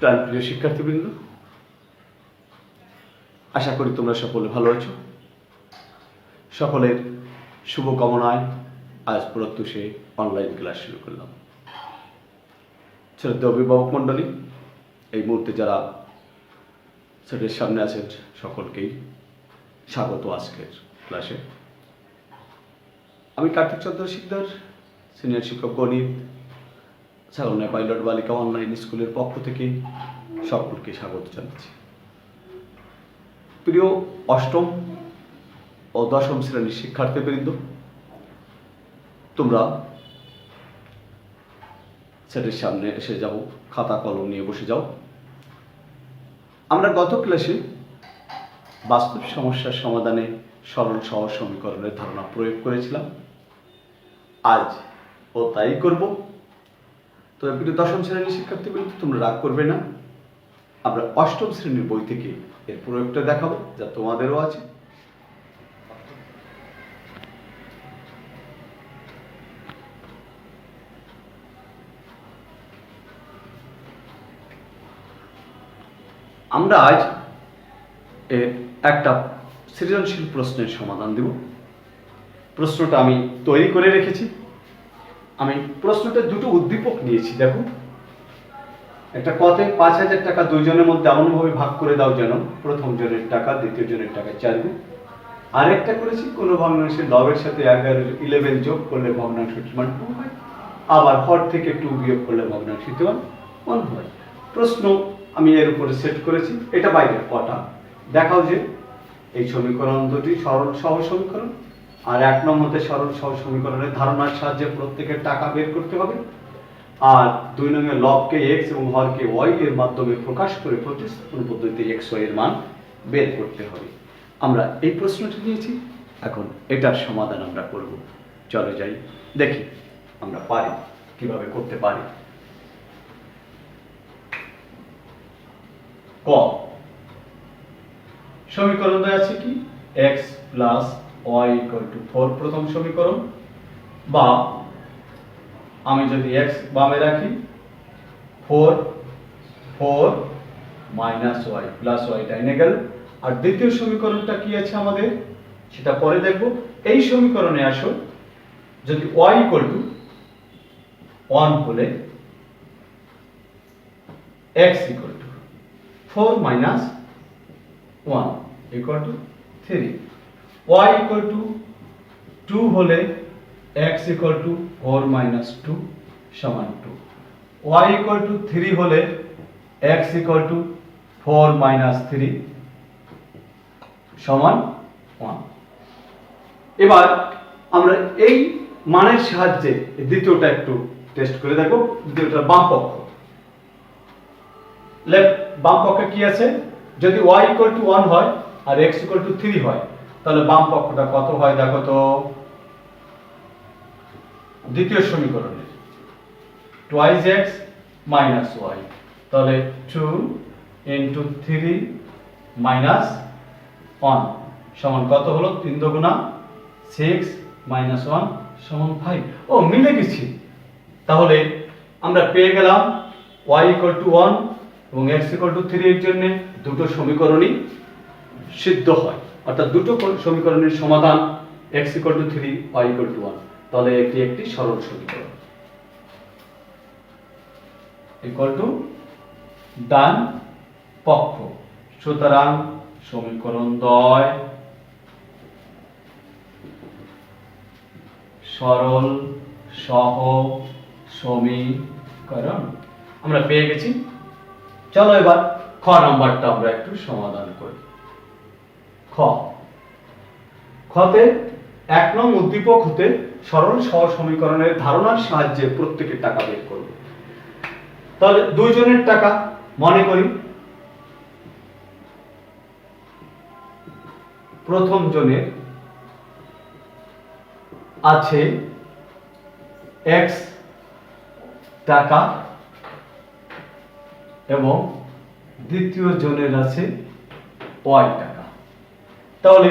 প্রাণপ্রিয় শিক্ষার্থীবৃন্দ, আশা করি তোমরা সকলে ভালো আছো। সকলের শুভকামনায় আজ প্রত্যুষে অনলাইন ক্লাস শুরু করলাম। শ্রদ্ধেয় অভিভাবক মণ্ডলী, এই মুহূর্তে যারা সেটের সামনে আছেন সকলকেই স্বাগত আজকের ক্লাসে। আমি কার্তিক চন্দ্র শিকদার, সিনিয়র শিক্ষক গণিত, ছাগলনাই পাইলট বালিকা অনলাইন স্কুলের পক্ষ থেকে সকলকে স্বাগত জানাচ্ছি। প্রিয় অষ্টম ও দশম শ্রেণীর শিক্ষার্থীবৃন্দ, তোমরা সেটের সামনে এসে যাও, খাতা কলম নিয়ে বসে যাও। আমরা গত ক্লাসে বাস্তব সমস্যার সমাধানে সরল সহজ সমীকরণের ধারণা প্রয়োগ করেছিলাম। আজ ও তাই করব। তবে প্রিয় দশম শ্রেণীর শিক্ষার্থীবৃন্দ, তোমরা রাগ করবে না। আমরা অষ্টম শ্রেণীর বই থেকে এর প্রয়োগটা দেখাবো, যা তোমাদেরও আছে। আমরা আজ এর একটা সৃজনশীল প্রশ্নের সমাধান দেব। প্রশ্নটা আমি তৈরি করে রেখেছি। আমি প্রশ্নটা দুটো উদ্দীপক নিয়েছি। দেখো, একটা কতে ৫,০০০ টাকা দুইজনের মধ্যে এমনভাবে ভাগ করে দাও যেন প্রথম জনের টাকা দ্বিতীয় জনের টাকা ৪ গুণ। আরেকটা করেছি, কোনো ভগ্নাংশের লবের সাথে 11 যোগ করলে ভগ্নাংশটির মান 2 হয়, আবার হর থেকে 2 বিয়োগ করলে ভগ্নাংশটির মান 1 হয়। প্রশ্ন আমি এর উপরে সেট করেছি। এটা বাইরের কটা দেখাও যে এই সমীকরণ দুটি সরল সহজ সমীকরণ, আর ১ নম্বরে সরল সহজ সমীকরণের ধারণার সাহায্যে প্রত্যেকের টাকা বের করতে হবে, আর ২ নম্বরে লবকে x এবং হরকে y এর মাধ্যমে প্রকাশ করে প্রতিস্থাপন পদ্ধতিতে x y এর মান বের করতে হবে। আমরা এই প্রশ্নটি নিয়েছি, এখন এটার সমাধান আমরা করব। চলে যাই, দেখি আমরা পারি কিভাবে করতে পারি। ক সমীকরণ দেওয়া আছে কি x plus y equal to 4 প্রথম সমীকরণ, বা আমি যদি x বামে রাখি 4 মাইনাস y প্লাস y ডাইনে গেল। আর দ্বিতীয় সমীকরণটা কি আছে আমাদের, সেটা পরে দেখব। এই সমীকরণে আসো, যদি y ইকুয়াল টু 1 হলে x equal to 4 minus 1 equal to 3, y equal to 2 হলে x ইকুয়াল টু 4 মাইনাস 2 সমান 2, y ইকুয়াল টু 3 হলে x ইকুয়াল টু 4 মাইনাস 3 সমান 1। এবার আমরা এই মানের সাহায্যে দ্বিতীয়টা একটু টেস্ট করে দেখব। দ্বিতীয়টা বাম পক্ষ, লেফট বাম পক্ষে কি আছে, যদি y ইকুয়াল টু 1 হয় আর x ইকুয়াল টু 3 হয়, তাহলে বাম পক্ষটা কত হয় দেখো তো। দ্বিতীয় সমীকরণে 2x মাইনাস y, তাহলে 2 ইনটু 3 মাইনাস 1 সমান কত হলো, 3 দুগুণা 6 মাইনাস 1 সমান 5। ও মিলে গেছি। তাহলে আমরা পেয়ে গেলাম y ইকুয়াল টু 1 এবং x ইকুয়াল টু 3 এর জন্য দুটো সমীকরণই সিদ্ধ হয়, অর্থাৎ দুটো সমীকরণের সমাধান x equal to 3 y equal to 1। তাহলে এটি একটি সরল সমীকরণ ইকুয়াল টু ডান পক্ষ। সুতরাং সমীকরণ দ্বয় সরল সহজ সমীকরণ আমরা পেয়ে গেছি। চলো এবার খ নাম্বারটা আমরা একটু সমাধান করি। খতে ১ নং উদ্দীপক হতে সরল সহজ সমীকরণের ধারণার সাহায্যে প্রত্যেকের টাকা বের করব। তাহলে দুইজনের টাকা মনে করি, প্রথম জনের আছে x টাকা এবং দ্বিতীয় জনের আছে y টাকা। তাহলে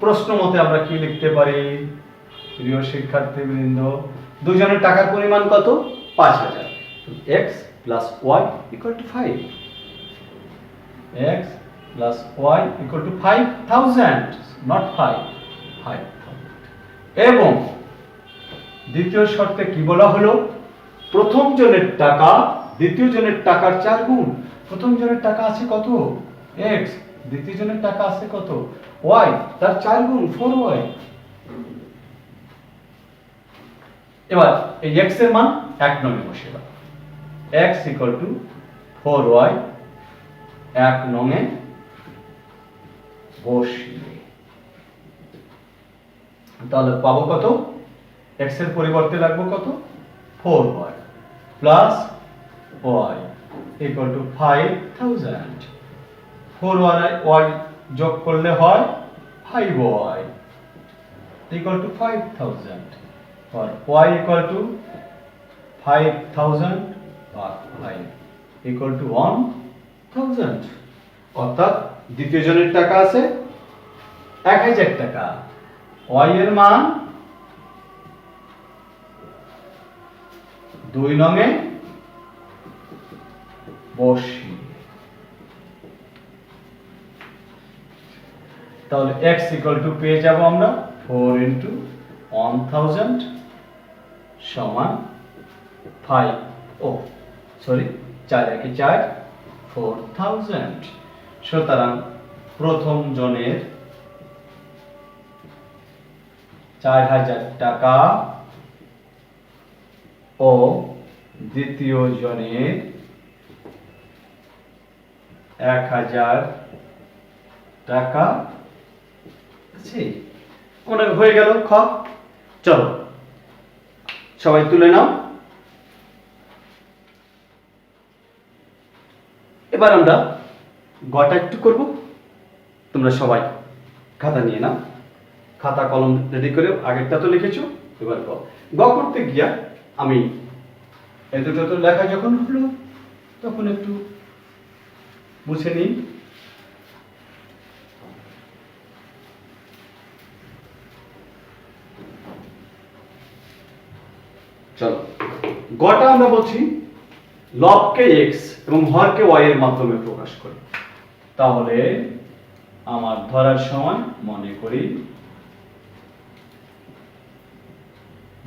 প্রশ্ন মতে আমরা কি লিখতে পারি প্রিয় শিক্ষার্থীবৃন্দ, দুজনের টাকার পরিমাণ কত, ৫,০০০। x plus Y equal to 5, x plus Y equal to 5000, not 5000। এবং দ্বিতীয় শর্তে কি বলা হলো, প্রথম জনের টাকা দ্বিতীয় জনের টাকার 4 গুণ। প্রথম জনের টাকা আছে কত, x, দ্বিতীয় জনের টাকা আছে কত, y, তার 4 গুণ 4y। এবার এই x এর মান 1 নং এ বসিয়ে দাও, x ইকুয়াল টু 4y 1 নং এ বসিয়ে, তাহলে পাবো কত, x এর পরিবর্তে লাগবে কত, 4y plus y equal to 5000। 4y যোগ করলে হয় 5y equal to 5000, or y equal to 5000 ভাগ 5 ইকুয়াল টু 1000। অর্থাৎ দ্বিতীয় জনের টাকা আছে 1000 টাকা, y এর মান 2 নং এ বসিয়ে, তাহলে x ইকুয়াল টু পেয়ে যাব আমরা 4 ইনটু 1000 সমান 5, ও সরি 4 একে 4, 4000। সুতরাং প্রথম জনের 4000 টাকা ও দ্বিতীয় জনের 1000 টাকা আছে। অনেক হয়ে গেল খ। চলো সবাই তুলে নাও। এবার আমরা গটা একটু করব, তোমরা সবাই খাতা নিয়ে নাও, খাতা কলম রেডি করে, আগেরটা তো লিখেছো, এবার গ করতে গিয়া আমি এই দুটো তো লেখা যখন হলো তখন একটু মুছে নিই। চলো গটা আমরা বলছি লবকে x এবং হরকে y এর মাধ্যমে প্রকাশ করি। তাহলে আমার ধরার সময় মনে করি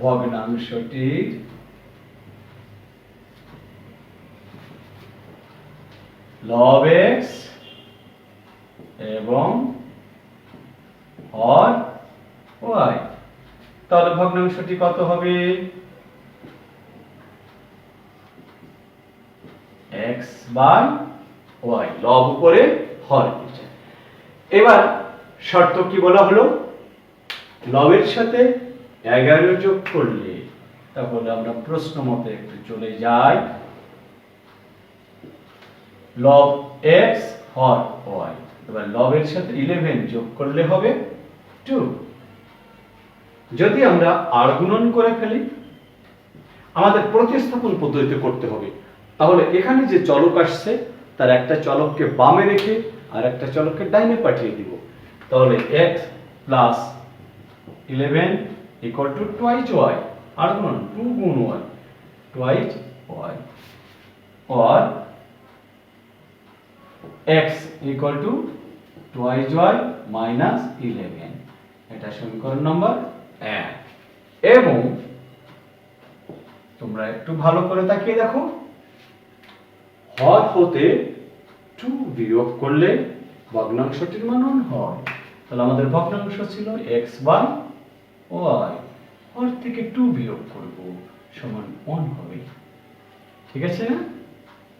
ভগ্নাংশটির লব x এবং হর y, তাহলে ভগ্নাংশটি কত হবে, x বাই y, লব উপরে হর নিচে। এবার শর্ত কি বলা হলো, লবের সাথে 11 যোগ করলে, তাহলে আমরা প্রশ্ন মতে একটু চলে যাই, লব x হর y, এবার লবের সাথে 11 যোগ করলে হবে 2। যদি আমরা আর গুণন করে ফেলি, আমাদের প্রতিস্থাপন পদ্ধতিতে করতে হবে, তাহলে এখানে যে চলক আসছে তার একটা চলককে বামে রেখে আর একটা চলককে ডাইনে পাঠিয়ে দিব। তাহলে x plus 11 equal to twice y, আর গুণ 2 গুণ y, twice y, or x equal to twice y minus 11, এটা সমীকরণ নম্বর 1। এবং তোমরা একটু ভালো করে তাকিয়ে দেখো, হর হতে 2 বিয়োগ করলে ভগ্নাংশটির মান 1 হয়। তাহলে আমাদের ভগ্নাংশ ছিল x বাই y, হর থেকে 2 বিয়োগ করব সমান 1 হবে, ঠিক আছে না?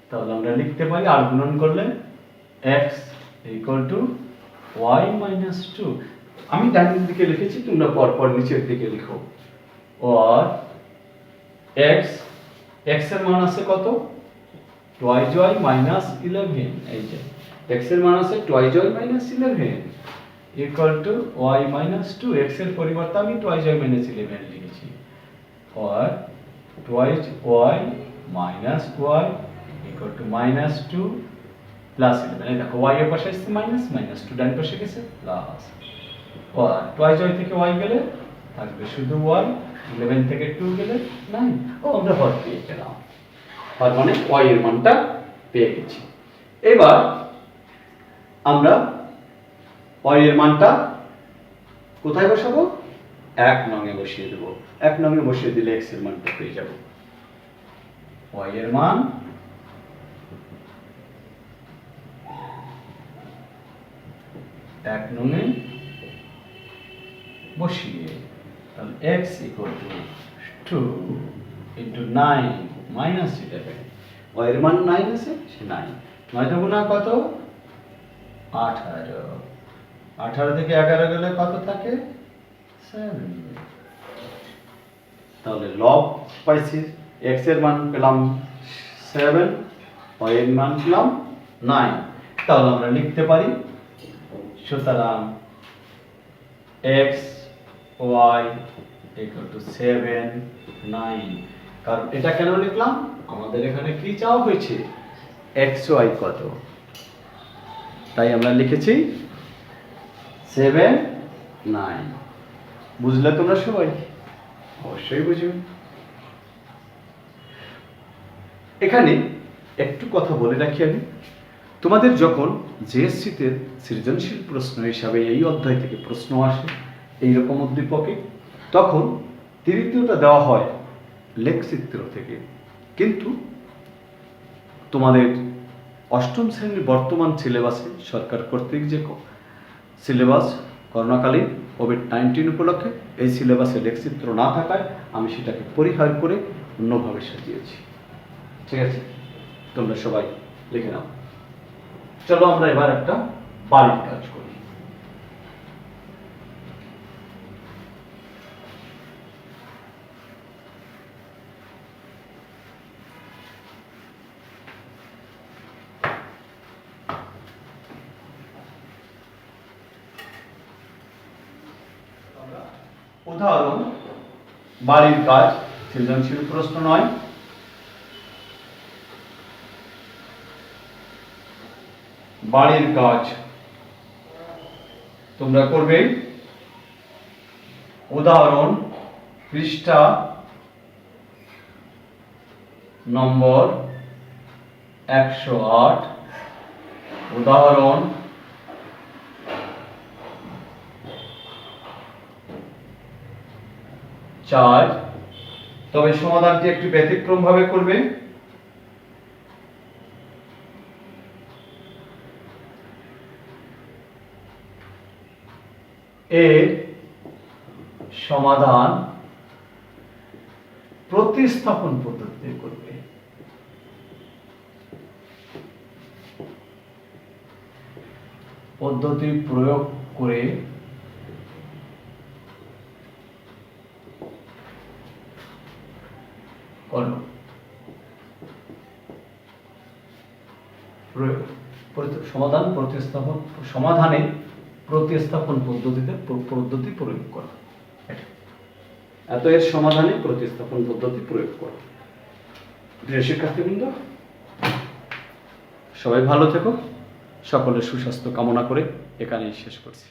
তাহলে আমরা লিখতে পারি আর গুণন করলে x equal to y minus 2, আমি ডানের দিকে লিখেছি, তোমরা পরপর নিচের দিকে লিখো, or x এর মান আছে কত, টুয়াইজ y মাইনাস 11, এই যে x এর মান আছে twice y minus 11 equal to y minus 2, x এর পরিবর্তে আমি টুয়াইজ y মাইনাস 11 লিখেছি, or twice y minus y equal to minus 2 plus 11, এই দেখো y এর পাশে আছে মাইনাস, মাইনাস 2 ডান পাশে গেছে প্লাস, or টুয়াইজ y থেকে y গেলে থাকবে শুধু y, 11 থেকে 2 গেলে 9, ও আমরা হর পেয়ে গেলাম। তার মানে y এর মানটা পেয়ে গেছি। এবার আমরা y এর মানটা কোথায় বসাবো? 1 নং-এ বসিয়ে দেব। 1 নং-এ বসিয়ে দিলে x এর মানটা পেয়ে যাব। y এর মান 1 নং-এ বসিয়ে তাহলে x = 2 * 9 মাইনাস এটা হবে। y এর মান 9 আছে, সে 9 9 গুণা কত? 18 18 থেকে 11 গেলে কত থাকে? 7। তাহলে লব পাইছি, x এর মান পেলাম 7, y এর মান পেলাম 9। তাহলে আমরা লিখতে পারি সুতরাং x y = 7 9। কারণ এটা কেন লিখলাম? আমাদের এখানে কি চাওয়া হয়েছে? x y কত, তাই আমরা লিখেছি 7 9। বুঝলে তোমরা সবাই? অবশ্যই বুঝবে। এখানে একটু কথা বলে রাখি আমি, তোমাদের যখন জেএসসিতে সৃজনশীল প্রশ্ন হিসাবে এই অধ্যায় থেকে প্রশ্ন আসে এইরকম উদ্দীপকে, তখন তৃতীয়টা দেওয়া হয় লেখচিত্র থেকে। কিন্তু তোমাদের অষ্টম শ্রেণীর বর্তমান সিলেবাসে সরকার কর্তৃক যে সিলেবাস করোনাকালীন কোভিড-19 উপলক্ষে এই সিলেবাসে লেখচিত্র না থাকায় আমি সেটাকে পরিহার করে অন্যভাবে সাজিয়েছি। ঠিক আছে, তোমরা সবাই লিখে নাও। চলো আমরা এবার একটা বাড়ির কাজ করি। উদাহরণ বাড়ির কাজ, সৃজনশীল প্রশ্ন নয়। বাড়ির কাজ তোমরা করবে উদাহরণ পৃষ্ঠা নম্বর 108, উদাহরণ চার। তবে সমাধানটি একটু ব্যতিক্রম ভাবে করবে। এর সমাধান প্রতিস্থাপন পদ্ধতিতে করবে। পদ্ধতি প্রয়োগ করে করো। সমাধানে প্রতিস্থাপন পদ্ধতি প্রয়োগ করা। এত এর সমাধানে প্রতিস্থাপন পদ্ধতি প্রয়োগ করা। প্রিয় শিক্ষার্থীবৃন্দ, সবাই ভালো থেকো। সকলের সুস্বাস্থ্য কামনা করে এখানেই শেষ করছি।